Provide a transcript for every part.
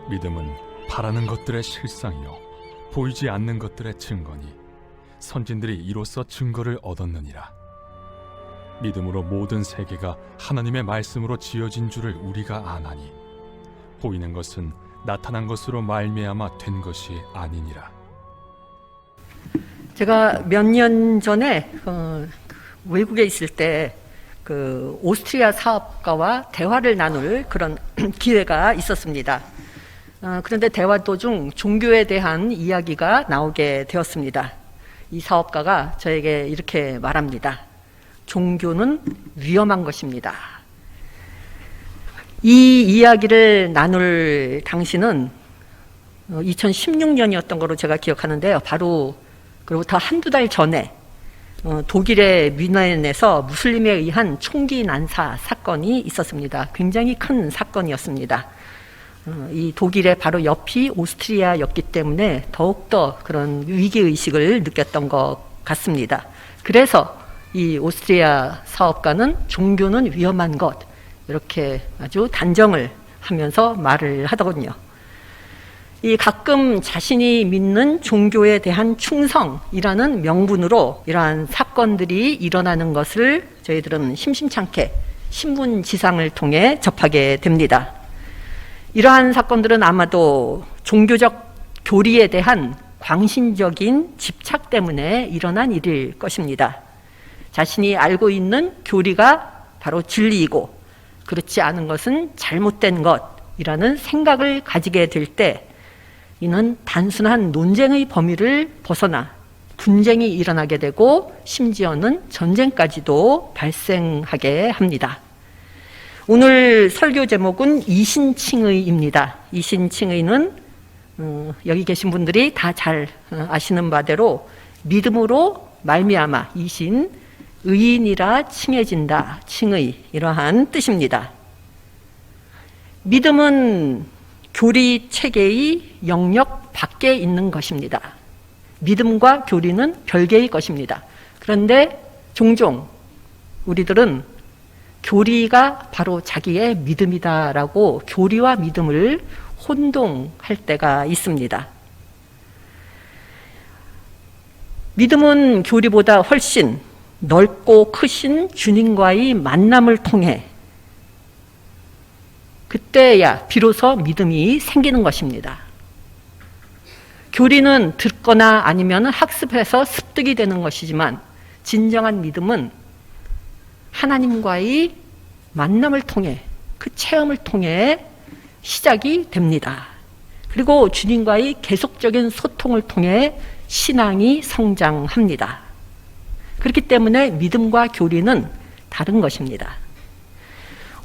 믿음은 바라는 것들의 실상이요 보이지 않는 것들의 증거니 선진들이 이로써 증거를 얻었느니라. 믿음으로 모든 세계가 하나님의 말씀으로 지어진 줄을 우리가 아나니 보이는 것은 나타난 것으로 말미암아 된 것이 아니니라. 제가 몇 년 전에 외국에 있을 때 오스트리아 사업가와 대화를 나눌 그런 기회가 있었습니다. 그런데 대화 도중 종교에 대한 이야기가 나오게 되었습니다. 이 사업가가 저에게 이렇게 말합니다. 종교는 위험한 것입니다. 이 이야기를 나눌 당시는 2016년이었던 거로 제가 기억하는데요. 바로 그로부터 한두 달 전에 독일의 뮌헨에서 무슬림에 의한 총기 난사 사건이 있었습니다. 굉장히 큰 사건이었습니다. 이 독일의 바로 옆이 오스트리아였기 때문에 더욱더 그런 위기의식을 느꼈던 것 같습니다. 그래서 이 오스트리아 사업가는 종교는 위험한 것, 이렇게 아주 단정을 하면서 말을 하더군요. 이 가끔 자신이 믿는 종교에 대한 충성이라는 명분으로 이러한 사건들이 일어나는 것을 저희들은 심심찮게 신문 지상을 통해 접하게 됩니다. 이러한 사건들은 아마도 종교적 교리에 대한 광신적인 집착 때문에 일어난 일일 것입니다. 자신이 알고 있는 교리가 바로 진리이고 그렇지 않은 것은 잘못된 것이라는 생각을 가지게 될 때 이는 단순한 논쟁의 범위를 벗어나 분쟁이 일어나게 되고 심지어는 전쟁까지도 발생하게 합니다. 오늘 설교 제목은 이신칭의입니다. 이신칭의는 여기 계신 분들이 다 잘 아시는 바대로 믿음으로 말미암아 이신 의인이라 칭해진다. 칭의, 이러한 뜻입니다. 믿음은 교리 체계의 영역 밖에 있는 것입니다. 믿음과 교리는 별개의 것입니다. 그런데 종종 우리들은 교리가 바로 자기의 믿음이다라고 교리와 믿음을 혼동할 때가 있습니다. 믿음은 교리보다 훨씬 넓고 크신 주님과의 만남을 통해 그때야 비로소 믿음이 생기는 것입니다. 교리는 듣거나 아니면 학습해서 습득이 되는 것이지만 진정한 믿음은 하나님과의 만남을 통해 그 체험을 통해 시작이 됩니다. 그리고 주님과의 계속적인 소통을 통해 신앙이 성장합니다. 그렇기 때문에 믿음과 교리는 다른 것입니다.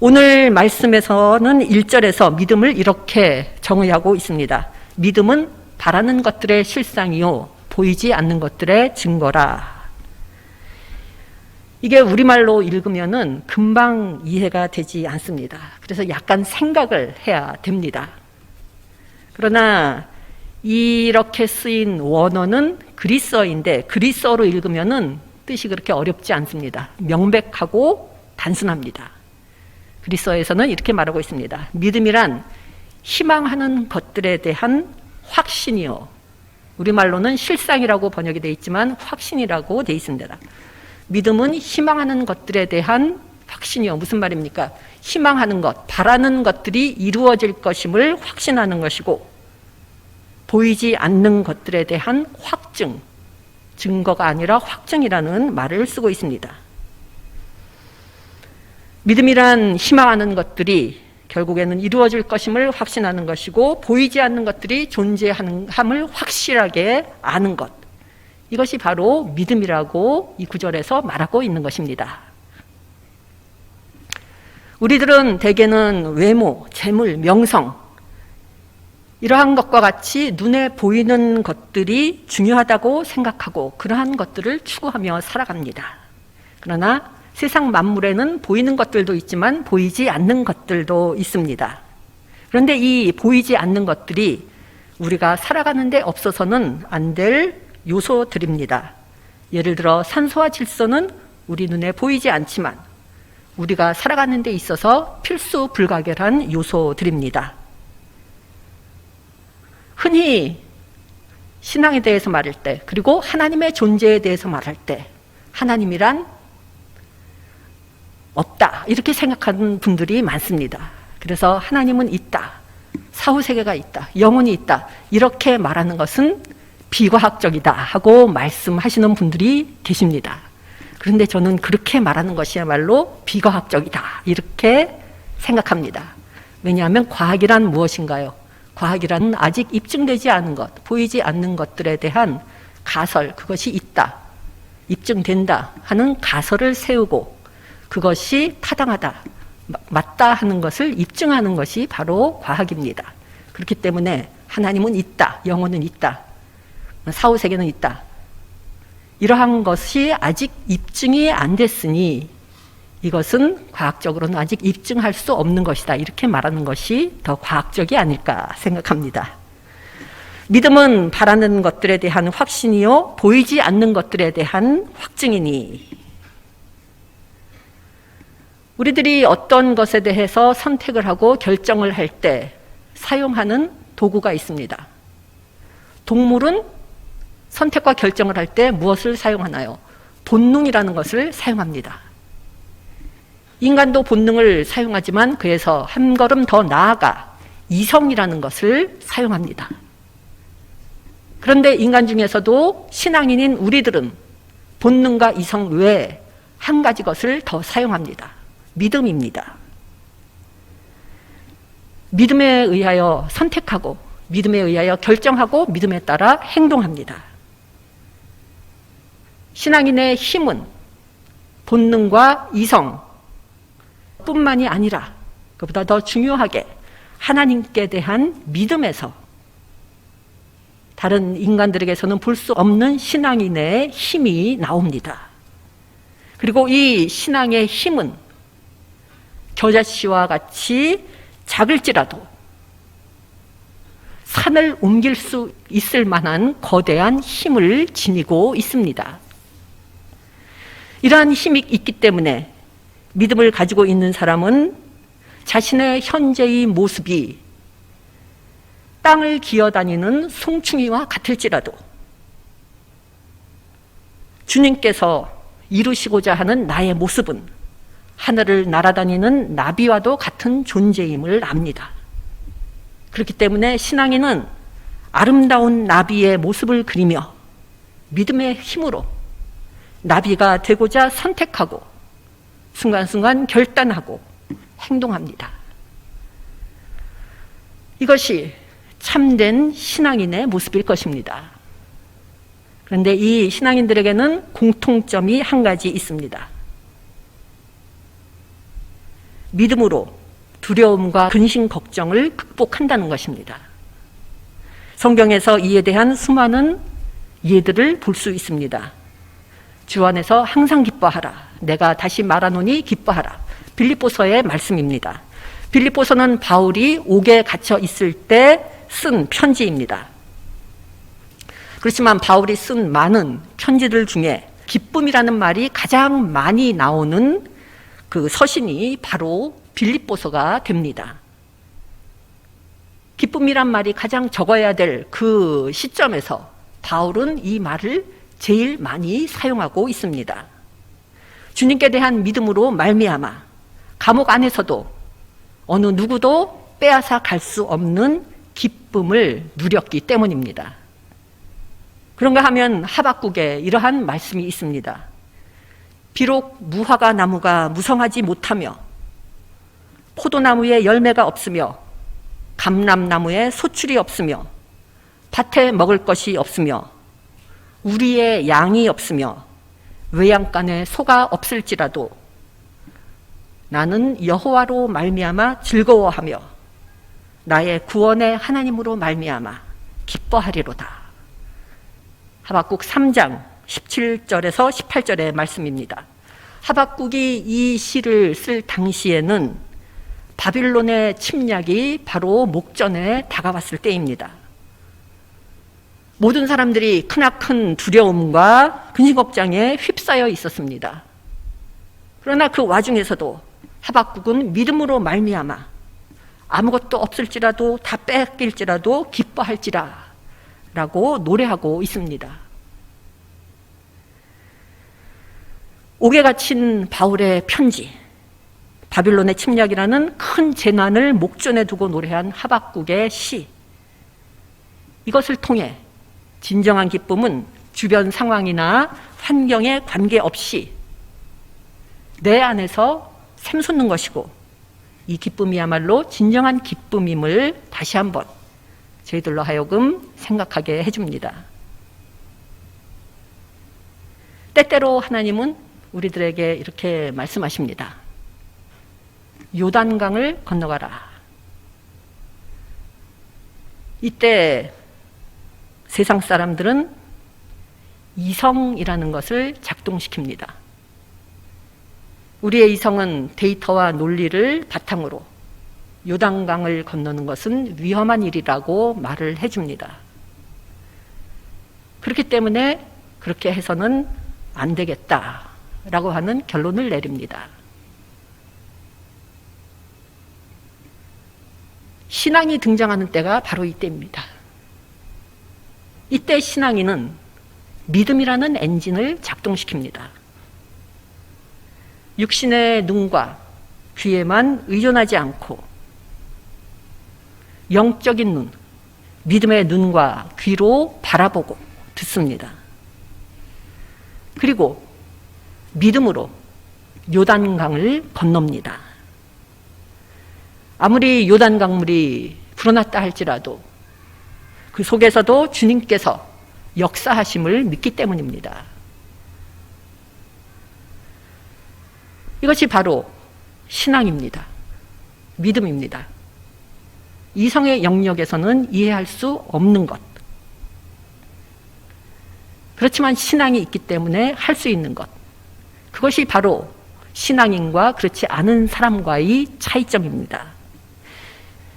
오늘 말씀에서는 1절에서 믿음을 이렇게 정의하고 있습니다. 믿음은 바라는 것들의 실상이요 보이지 않는 것들의 증거라. 이게 우리말로 읽으면은 금방 이해가 되지 않습니다. 그래서 약간 생각을 해야 됩니다. 그러나 이렇게 쓰인 원어는 그리스어인데 그리스어로 읽으면은 뜻이 그렇게 어렵지 않습니다. 명백하고 단순합니다. 그리스어에서는 이렇게 말하고 있습니다. 믿음이란 희망하는 것들에 대한 확신이요. 우리말로는 실상이라고 번역이 되어 있지만 확신이라고 되어 있습니다. 믿음은 희망하는 것들에 대한 확신이요. 무슨 말입니까? 희망하는 것, 바라는 것들이 이루어질 것임을 확신하는 것이고 보이지 않는 것들에 대한 확증, 증거가 아니라 확증이라는 말을 쓰고 있습니다. 믿음이란 희망하는 것들이 결국에는 이루어질 것임을 확신하는 것이고 보이지 않는 것들이 존재함을 확실하게 아는 것. 이것이 바로 믿음이라고 이 구절에서 말하고 있는 것입니다. 우리들은 대개는 외모, 재물, 명성 이러한 것과 같이 눈에 보이는 것들이 중요하다고 생각하고 그러한 것들을 추구하며 살아갑니다. 그러나 세상 만물에는 보이는 것들도 있지만 보이지 않는 것들도 있습니다. 그런데 이 보이지 않는 것들이 우리가 살아가는 데 없어서는 안 될 요소들입니다. 예를 들어 산소와 질소는 우리 눈에 보이지 않지만 우리가 살아가는 데 있어서 필수 불가결한 요소들입니다. 흔히 신앙에 대해서 말할 때, 그리고 하나님의 존재에 대해서 말할 때 하나님이란 없다 이렇게 생각하는 분들이 많습니다. 그래서 하나님은 있다, 사후세계가 있다, 영혼이 있다 이렇게 말하는 것은 비과학적이다 하고 말씀하시는 분들이 계십니다. 그런데 저는 그렇게 말하는 것이야말로 비과학적이다 이렇게 생각합니다. 왜냐하면 과학이란 무엇인가요? 과학이란 아직 입증되지 않은 것, 보이지 않는 것들에 대한 가설, 그것이 있다, 입증된다 하는 가설을 세우고 그것이 타당하다, 맞다 하는 것을 입증하는 것이 바로 과학입니다. 그렇기 때문에 하나님은 있다, 영혼은 있다, 사후세계는 있다, 이러한 것이 아직 입증이 안 됐으니 이것은 과학적으로는 아직 입증할 수 없는 것이다 이렇게 말하는 것이 더 과학적이 아닐까 생각합니다. 믿음은 바라는 것들에 대한 확신이요 보이지 않는 것들에 대한 확증이니, 우리들이 어떤 것에 대해서 선택을 하고 결정을 할 때 사용하는 도구가 있습니다. 동물은 선택과 결정을 할 때 무엇을 사용하나요? 본능이라는 것을 사용합니다. 인간도 본능을 사용하지만 그래서 한 걸음 더 나아가 이성이라는 것을 사용합니다. 그런데 인간 중에서도 신앙인인 우리들은 본능과 이성 외에 한 가지 것을 더 사용합니다. 믿음입니다. 믿음에 의하여 선택하고 믿음에 의하여 결정하고 믿음에 따라 행동합니다. 신앙인의 힘은 본능과 이성 뿐만이 아니라 그보다 더 중요하게 하나님께 대한 믿음에서 다른 인간들에게서는 볼 수 없는 신앙인의 힘이 나옵니다. 그리고 이 신앙의 힘은 겨자씨와 같이 작을지라도 산을 옮길 수 있을 만한 거대한 힘을 지니고 있습니다. 이러한 힘이 있기 때문에 믿음을 가지고 있는 사람은 자신의 현재의 모습이 땅을 기어다니는 송충이와 같을지라도 주님께서 이루시고자 하는 나의 모습은 하늘을 날아다니는 나비와도 같은 존재임을 압니다. 그렇기 때문에 신앙인은 아름다운 나비의 모습을 그리며 믿음의 힘으로 나비가 되고자 선택하고 순간순간 결단하고 행동합니다. 이것이 참된 신앙인의 모습일 것입니다. 그런데 이 신앙인들에게는 공통점이 한 가지 있습니다. 믿음으로 두려움과 근심 걱정을 극복한다는 것입니다. 성경에서 이에 대한 수많은 예들을 볼 수 있습니다. 주 안에서 항상 기뻐하라. 내가 다시 말하노니 기뻐하라. 빌립보서의 말씀입니다. 빌립보서는 바울이 옥에 갇혀 있을 때 쓴 편지입니다. 그렇지만 바울이 쓴 많은 편지들 중에 기쁨이라는 말이 가장 많이 나오는 그 서신이 바로 빌립보서가 됩니다. 기쁨이란 말이 가장 적어야 될 그 시점에서 바울은 이 말을 제일 많이 사용하고 있습니다. 주님께 대한 믿음으로 말미암아 감옥 안에서도 어느 누구도 빼앗아 갈 수 없는 기쁨을 누렸기 때문입니다. 그런가 하면 하박국에 이러한 말씀이 있습니다. 비록 무화과 나무가 무성하지 못하며 포도나무에 열매가 없으며 감람나무에 소출이 없으며 밭에 먹을 것이 없으며 우리의 양이 없으며 외양간에 소가 없을지라도 나는 여호와로 말미암아 즐거워하며 나의 구원의 하나님으로 말미암아 기뻐하리로다. 하박국 3장 17절에서 18절의 말씀입니다. 하박국이 이 시를 쓸 당시에는 바빌론의 침략이 바로 목전에 다가왔을 때입니다. 모든 사람들이 크나큰 두려움과 근심걱정에 휩싸여 있었습니다. 그러나 그 와중에서도 하박국은 믿음으로 말미암아 아무것도 없을지라도 다 뺏길지라도 기뻐할지라 라고 노래하고 있습니다. 옥에 갇힌 바울의 편지, 바빌론의 침략이라는 큰 재난을 목전에 두고 노래한 하박국의 시, 이것을 통해 진정한 기쁨은 주변 상황이나 환경에 관계없이 내 안에서 샘솟는 것이고, 이 기쁨이야말로 진정한 기쁨임을 다시 한번 저희들로 하여금 생각하게 해줍니다. 때때로 하나님은 우리들에게 이렇게 말씀하십니다. 요단강을 건너가라. 이때 세상 사람들은 이성이라는 것을 작동시킵니다. 우리의 이성은 데이터와 논리를 바탕으로 요단강을 건너는 것은 위험한 일이라고 말을 해줍니다. 그렇기 때문에 그렇게 해서는 안 되겠다라고 하는 결론을 내립니다. 신앙이 등장하는 때가 바로 이때입니다. 이때 신앙인은 믿음이라는 엔진을 작동시킵니다. 육신의 눈과 귀에만 의존하지 않고 영적인 눈, 믿음의 눈과 귀로 바라보고 듣습니다. 그리고 믿음으로 요단강을 건넙니다. 아무리 요단강물이 불어났다 할지라도 그 속에서도 주님께서 역사하심을 믿기 때문입니다. 이것이 바로 신앙입니다. 믿음입니다. 이성의 영역에서는 이해할 수 없는 것. 그렇지만 신앙이 있기 때문에 할 수 있는 것. 그것이 바로 신앙인과 그렇지 않은 사람과의 차이점입니다.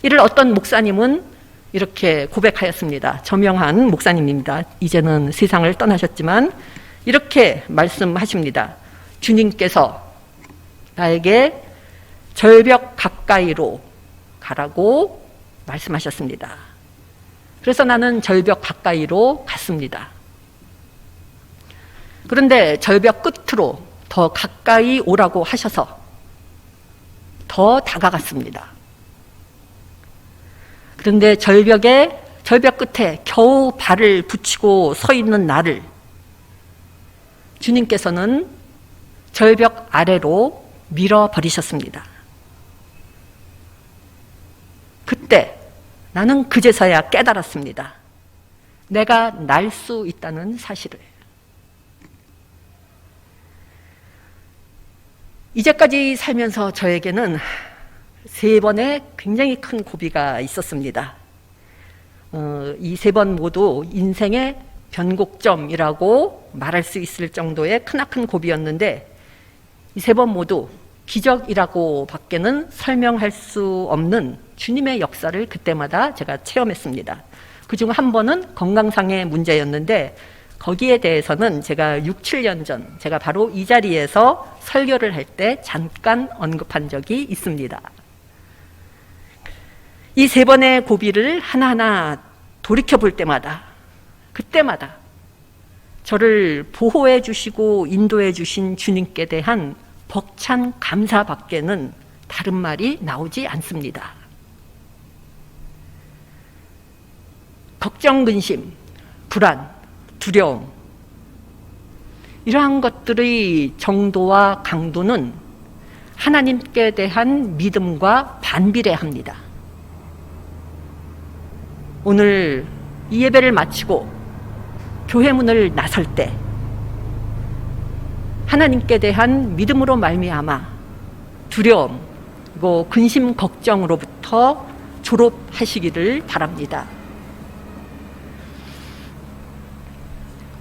이를 어떤 목사님은 이렇게 고백하였습니다. 저명한 목사님입니다. 이제는 세상을 떠나셨지만 이렇게 말씀하십니다. 주님께서 나에게 절벽 가까이로 가라고 말씀하셨습니다. 그래서 나는 절벽 가까이로 갔습니다. 그런데 절벽 끝으로 더 가까이 오라고 하셔서 더 다가갔습니다. 그런데 절벽 끝에 겨우 발을 붙이고 서 있는 나를 주님께서는 절벽 아래로 밀어버리셨습니다. 그때 나는 그제서야 깨달았습니다. 내가 날 수 있다는 사실을. 이제까지 살면서 저에게는 3번의 굉장히 큰 고비가 있었습니다. 이 3번 모두 인생의 변곡점이라고 말할 수 있을 정도의 크나큰 고비였는데 이 3번 모두 기적이라고 밖에는 설명할 수 없는 주님의 역사를 그때마다 제가 체험했습니다. 그중 한 번은 건강상의 문제였는데 거기에 대해서는 제가 6, 7년 전 제가 바로 이 자리에서 설교를 할 때 잠깐 언급한 적이 있습니다. 이 3번의 고비를 하나하나 돌이켜볼 때마다 그때마다 저를 보호해 주시고 인도해 주신 주님께 대한 벅찬 감사밖에는 다른 말이 나오지 않습니다. 걱정, 근심, 불안, 두려움, 이러한 것들의 정도와 강도는 하나님께 대한 믿음과 반비례합니다. 오늘 이 예배를 마치고 교회 문을 나설 때 하나님께 대한 믿음으로 말미암아 두려움, 그리고 근심, 걱정으로부터 졸업하시기를 바랍니다.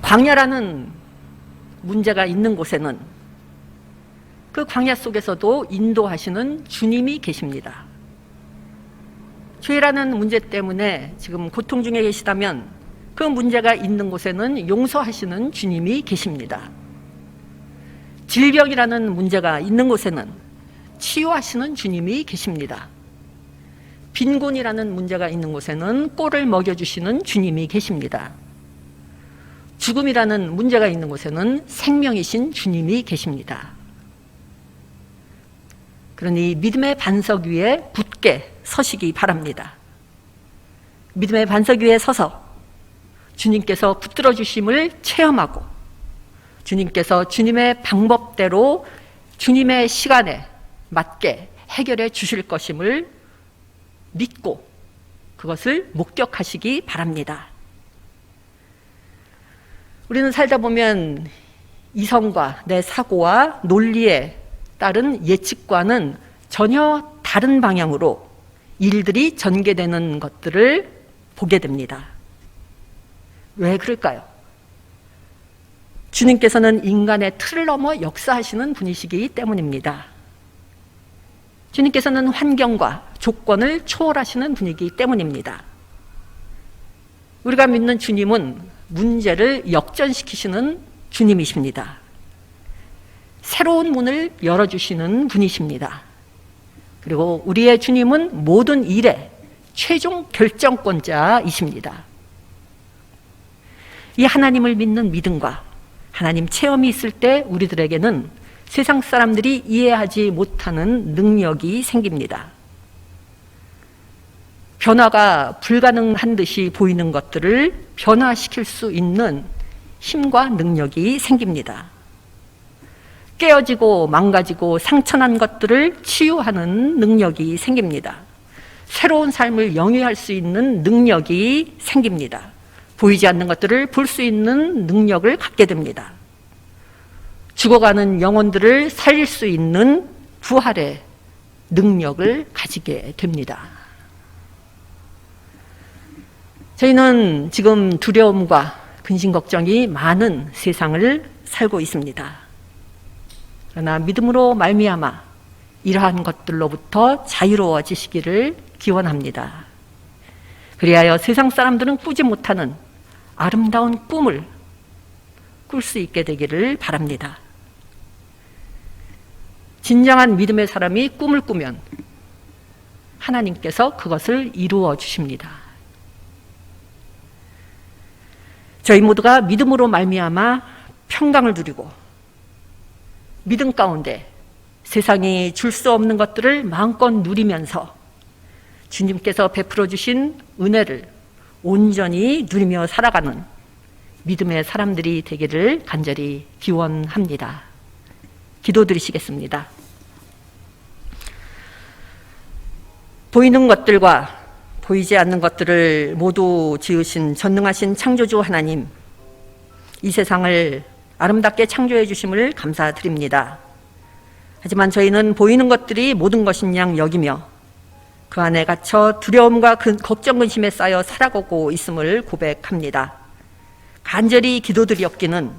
광야라는 문제가 있는 곳에는 그 광야 속에서도 인도하시는 주님이 계십니다. 죄라는 문제 때문에 지금 고통 중에 계시다면 그 문제가 있는 곳에는 용서하시는 주님이 계십니다. 질병이라는 문제가 있는 곳에는 치유하시는 주님이 계십니다. 빈곤이라는 문제가 있는 곳에는 꼴을 먹여주시는 주님이 계십니다. 죽음이라는 문제가 있는 곳에는 생명이신 주님이 계십니다. 그러니 믿음의 반석 위에 굳게 서시기 바랍니다. 믿음의 반석 위에 서서 주님께서 붙들어 주심을 체험하고 주님께서 주님의 방법대로 주님의 시간에 맞게 해결해 주실 것임을 믿고 그것을 목격하시기 바랍니다. 우리는 살다 보면 이성과 내 사고와 논리에 따른 예측과는 전혀 다른 방향으로 일들이 전개되는 것들을 보게 됩니다. 왜 그럴까요? 주님께서는 인간의 틀을 넘어 역사하시는 분이시기 때문입니다. 주님께서는 환경과 조건을 초월하시는 분이기 때문입니다. 우리가 믿는 주님은 문제를 역전시키시는 주님이십니다. 새로운 문을 열어주시는 분이십니다. 그리고 우리의 주님은 모든 일의 최종 결정권자이십니다. 이 하나님을 믿는 믿음과 하나님 체험이 있을 때 우리들에게는 세상 사람들이 이해하지 못하는 능력이 생깁니다. 변화가 불가능한 듯이 보이는 것들을 변화시킬 수 있는 힘과 능력이 생깁니다. 깨어지고 망가지고 상처난 것들을 치유하는 능력이 생깁니다. 새로운 삶을 영위할 수 있는 능력이 생깁니다. 보이지 않는 것들을 볼 수 있는 능력을 갖게 됩니다. 죽어가는 영혼들을 살릴 수 있는 부활의 능력을 가지게 됩니다. 저희는 지금 두려움과 근심 걱정이 많은 세상을 살고 있습니다. 그러나 믿음으로 말미암아 이러한 것들로부터 자유로워지시기를 기원합니다. 그리하여 세상 사람들은 꾸지 못하는 아름다운 꿈을 꿀 수 있게 되기를 바랍니다. 진정한 믿음의 사람이 꿈을 꾸면 하나님께서 그것을 이루어 주십니다. 저희 모두가 믿음으로 말미암아 평강을 누리고 믿음 가운데 세상이 줄 수 없는 것들을 마음껏 누리면서 주님께서 베풀어 주신 은혜를 온전히 누리며 살아가는 믿음의 사람들이 되기를 간절히 기원합니다. 기도드리시겠습니다. 보이는 것들과 보이지 않는 것들을 모두 지으신 전능하신 창조주 하나님, 이 세상을 아름답게 창조해 주심을 감사드립니다. 하지만 저희는 보이는 것들이 모든 것인 양 여기며 그 안에 갇혀 두려움과 걱정 근심에 쌓여 살아가고 있음을 고백합니다. 간절히 기도드리옵기는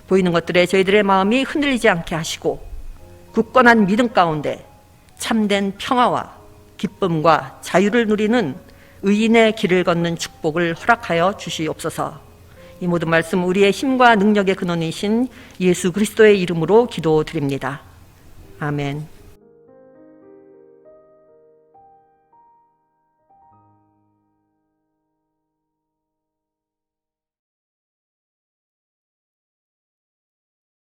보이는 것들에 저희들의 마음이 흔들리지 않게 하시고 굳건한 믿음 가운데 참된 평화와 기쁨과 자유를 누리는 의인의 길을 걷는 축복을 허락하여 주시옵소서. 이 모든 말씀 우리의 힘과 능력의 근원이신 예수 그리스도의 이름으로 기도드립니다. 아멘.